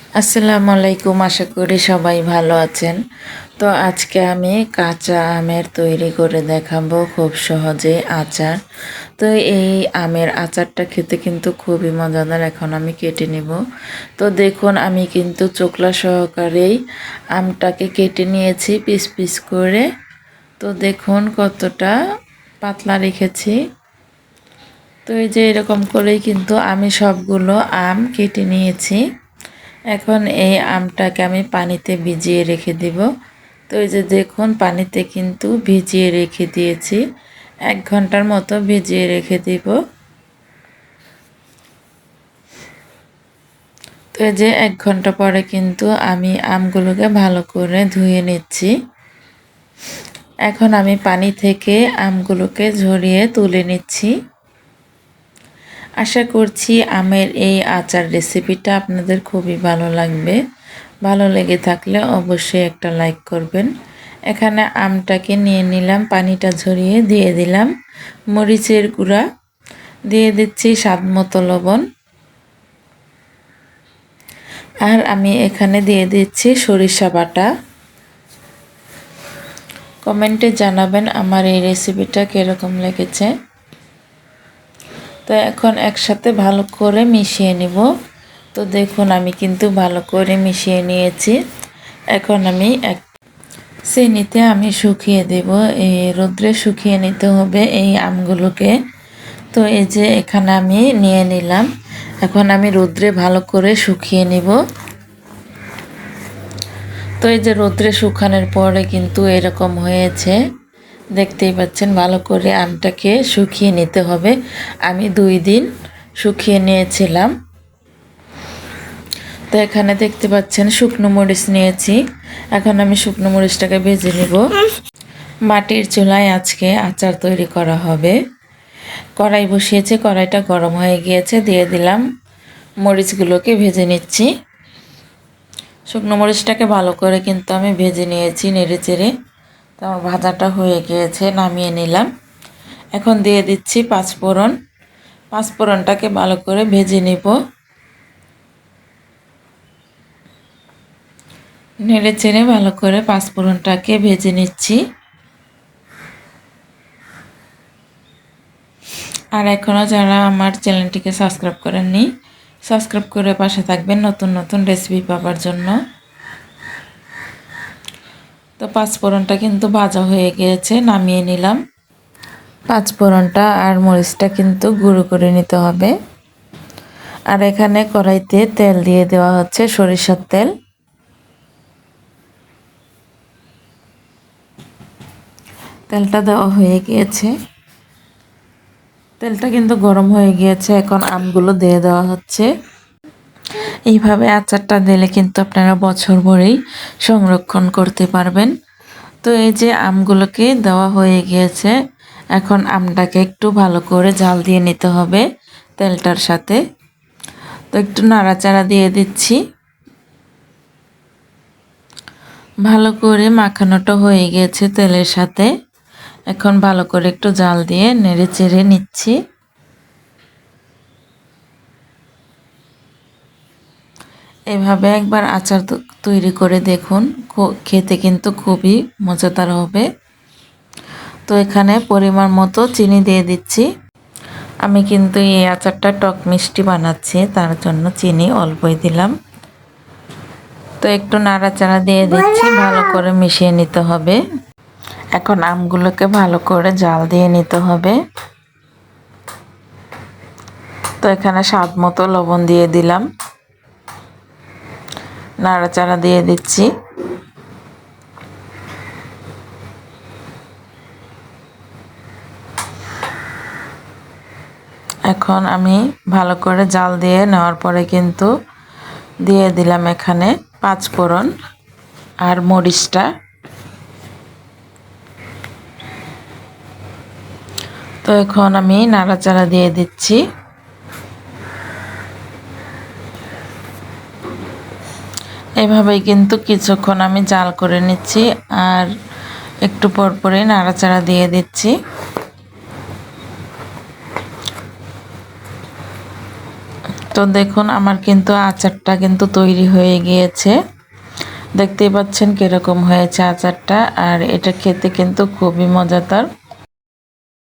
আসসালামু আলাইকুম, আশা করি সবাই ভালো আছেন। তো আজকে আমি কাঁচা আমের তৈরি করে দেখাবো খুব সহজে আচার। তো এই আমের আচারটা খেতে কিন্তু খুবই মজাদার। এখন আমি কেটে নিব। তো দেখুন আমি কিন্তু চোকলা সহকারেই আমটাকে কেটে নিয়েছি পিস পিস করে। তো দেখুন কতটা পাতলা রেখেছি। তো এই যে এরকম করেই কিন্তু আমি সবগুলো আম কেটে নিয়েছি। এখন এই আমটাকে আমি পানিতে ভিজিয়ে রেখে দিব। তো এই যে দেখুন পানিতে কিন্তু ভিজিয়ে রেখে দিয়েছি, 1 ঘন্টার মতো ভিজিয়ে রেখে দিব। তো এই যে 1 ঘন্টা পরে কিন্তু আমি আমগুলোকে ভালো করে ধুয়ে নিচ্ছি। এখন আমি পানি থেকে আমগুলোকে ঝরিয়ে তুলে নিচ্ছি। আশা করছি আমের এই আচার রেসিপিটা আপনাদের খুবই ভালো লাগবে। ভালো লেগে থাকলে অবশ্যই একটা লাইক করবেন। এখানে আমটাকে নিয়ে নিলাম, পানিটা ঝরিয়ে দিয়ে দিলাম মরিচের গুঁড়া, দিয়ে দিচ্ছি স্বাদমতো লবণ, আর আমি এখানে দিয়ে দিচ্ছি সরিষা বাটা। কমেন্টে জানাবেন আমার এই রেসিপিটা কীরকম লেগেছে। তো এখন একসাথে ভালো করে মিশিয়ে নিব। তো দেখুন আমি কিন্তু ভালো করে মিশিয়ে নিয়েছি। এখন আমি চিনিতে আমি শুকিয়ে দেব, এই রোদ্রে শুকিয়ে নিতে হবে এই আমগুলোকে। তো এই যে এখানে আমি নিয়ে নিলাম, এখন আমি রোদ্রে ভালো করে শুকিয়ে নিব। তো এই যে রোদ্রে শুকানোর পরে কিন্তু এরকম হয়েছে, দেখতেই পাচ্ছেন। ভালো করে আমটাকে শুকিয়ে নিতে হবে। আমি 2 দিন শুকিয়ে নিয়েছিলাম। তো এখানে দেখতে পাচ্ছেন শুকনো মরিচ নিয়েছি। এখন আমি শুকনো মরিচটাকে ভেজে নেব। মাটির চুলায় আজকে আচার তৈরি করা হবে। কড়াই বসিয়েছে, কড়াইটা গরম হয়ে গিয়েছে, দিয়ে দিলাম মরিচগুলোকে ভেজে নিচ্ছি। শুকনো মরিচটাকে ভালো করে কিন্তু আমি ভেজে নিয়েছি নেড়ে চেড়ে। তো আমার ভাজাটা হয়ে গিয়েছে, নামিয়ে নিলাম। এখন দিয়ে দিচ্ছি পাঁচফোড়ন। পাঁচফোড়নটাকে ভালো করে ভেজে নিব। নেড়ে চেড়ে ভালো করে পাঁচফোড়নটাকে ভেজে নিচ্ছি। আর এখনও যারা আমার চ্যানেলটিকে সাবস্ক্রাইব করেননি, সাবস্ক্রাইব করে পাশে থাকবেন নতুন নতুন রেসিপি পাওয়ার জন্য। তো পাঁচফোড়নটা কিন্তু ভাজা হয়ে গিয়েছে, নামিয়ে নিলাম। পাঁচফোড়নটা আর মরিচটা কিন্তু গুঁড়ো করে নিতে হবে। আর এখানে কড়াইতে তেল দিয়ে দেওয়া হচ্ছে সরিষার তেল। তেলটা দেওয়া হয়ে গিয়েছে, তেলটা কিন্তু গরম হয়ে গিয়েছে। এখন আমগুলো দিয়ে দেওয়া হচ্ছে। এইভাবে আচারটা দিলে কিন্তু আপনারা বছর ভরেই সংরক্ষণ করতে পারবেন। তো এই যে আমগুলোকে দেওয়া হয়ে গিয়েছে, এখন আমটাকে একটু ভালো করে জাল দিয়ে নিতে হবে তেলটার সাথে। তো একটু নাড়াচাড়া দিয়ে দিচ্ছি। ভালো করে মাখানোটা হয়ে গিয়েছে তেলের সাথে। এখন ভালো করে একটু জাল দিয়ে নেড়ে চেড়ে নিচ্ছি। এভাবে একবার আচার তৈরি করে দেখুন, খেতে কিন্তু খুবই মজাদার হবে। তো এখানে পরিমাণ মতো চিনি দিয়ে দিচ্ছি। আমি কিন্তু এই আচারটা টক মিষ্টি বানাচ্ছি, তার জন্য চিনি অল্পই দিলাম। তো একটু নাড়াচাড়া দিয়ে দিচ্ছি, ভালো করে মিশিয়ে নিতে হবে। এখন আমগুলোকে ভালো করে জাল দিয়ে নিতে হবে। তো এখানে স্বাদ মতো লবণ দিয়ে দিলাম, নাড়াচাড়া দিয়ে দিচ্ছি। এখন আমি ভালো করে জাল দিয়ে নেওয়ার পরে কিন্তু দিয়ে দিলাম এখানে পাঁচফোড়ন আর মরিচটা। তো এখন আমি নাড়াচাড়া দিয়ে দিচ্ছি। এভাবেই কিন্তু কিছুক্ষণ আমি জাল করে নিচ্ছি, আর একটু পর পরে নাড়াচাড়া দিয়ে দিচ্ছি। তো তো দেখুন আমার কিন্তু আচারটা কিন্তু তৈরি হয়ে গিয়েছে। দেখতেই পাচ্ছেন কিরকম হয়েছে আচারটা, আর এটা খেতে কিন্তু খুবই মজাদার।